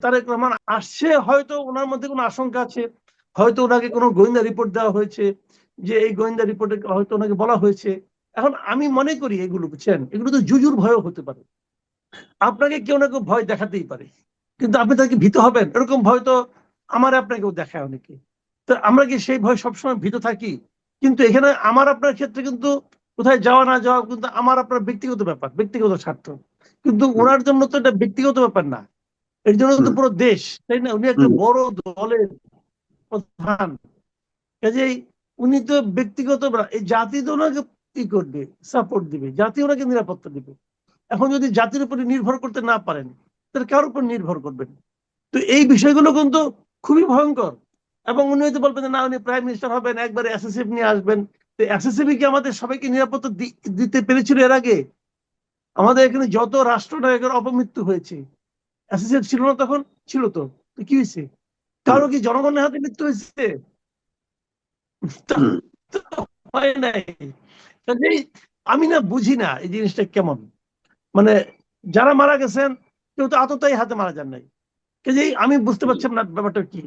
তারেক রহমান আসছে, হয়তো ওনার মধ্যে কোনো আশঙ্কা আছে, হয়তো ওনাকে কোনো গোয়েন্দা রিপোর্ট দেওয়া হয়েছে, যে এই গোয়েন্দা রিপোর্টে হয়তো ওনাকে বলা হয়েছে। এখন আমি মনে করি এগুলো, বুঝছেন, এগুলো তো জুজুর ভয়ও হতে পারে। আপনাকে কেউ না কেউ ভয় দেখাতেই পারে, কিন্তু আপনি তাকে ভীত হবেন এরকম ভয় তো আমার আপনাকেও দেখায় অনেকে। তো আমরা কি সেই ভয় সবসময় ভীত থাকি? কিন্তু এখানে আমার আপনার ক্ষেত্রে কিন্তু কোথায় যাওয়া না যাওয়া কিন্তু আমার আপনার ব্যক্তিগত ব্যাপার, ব্যক্তিগত স্বার্থ। কিন্তু ওনার জন্য তো এটা ব্যক্তিগত ব্যাপার না, এর জন্য তো পুরো দেশ, তাই না? উনি একটা বড় দলের প্রধান, কাজেই উনি তো ব্যক্তিগত এই জাতি তো ওনাকে কি করবে, সাপোর্ট দিবে, জাতি ওনাকে নিরাপত্তা দিবে। এখন যদি জাতির উপরে নির্ভর করতে না পারেন, তাহলে কার উপর নির্ভর করবেন? তো এই বিষয়গুলো কিন্তু খুবই ভয়ঙ্কর। এবং উনি হয়তো বলবেন না উনি প্রাইম মিনিস্টার হবেন, একবারে এসএসএফ নিয়ে আসবেন। তো এসএসএফ কি আমাদের সবাইকে নিরাপত্তা দিতে পেরেছিল এর আগে? আমাদের এখানে যত রাষ্ট্রনায়কের অপমৃত্যু হয়েছে, এসএসএফ ছিল না তখন? ছিল তো। তো কি হয়েছে? কারো কি জনগণের হাতে মৃত্যু হয়েছে? হয় নাই। কাজেই আমি না বুঝি না এই জিনিসটা কেমন, মানে যারা মারা গেছেন কেউ তো আততায়ী হাতে মারা যান নাই। কাজেই আমি বুঝতে পারছিলাম না ব্যাপারটা কি।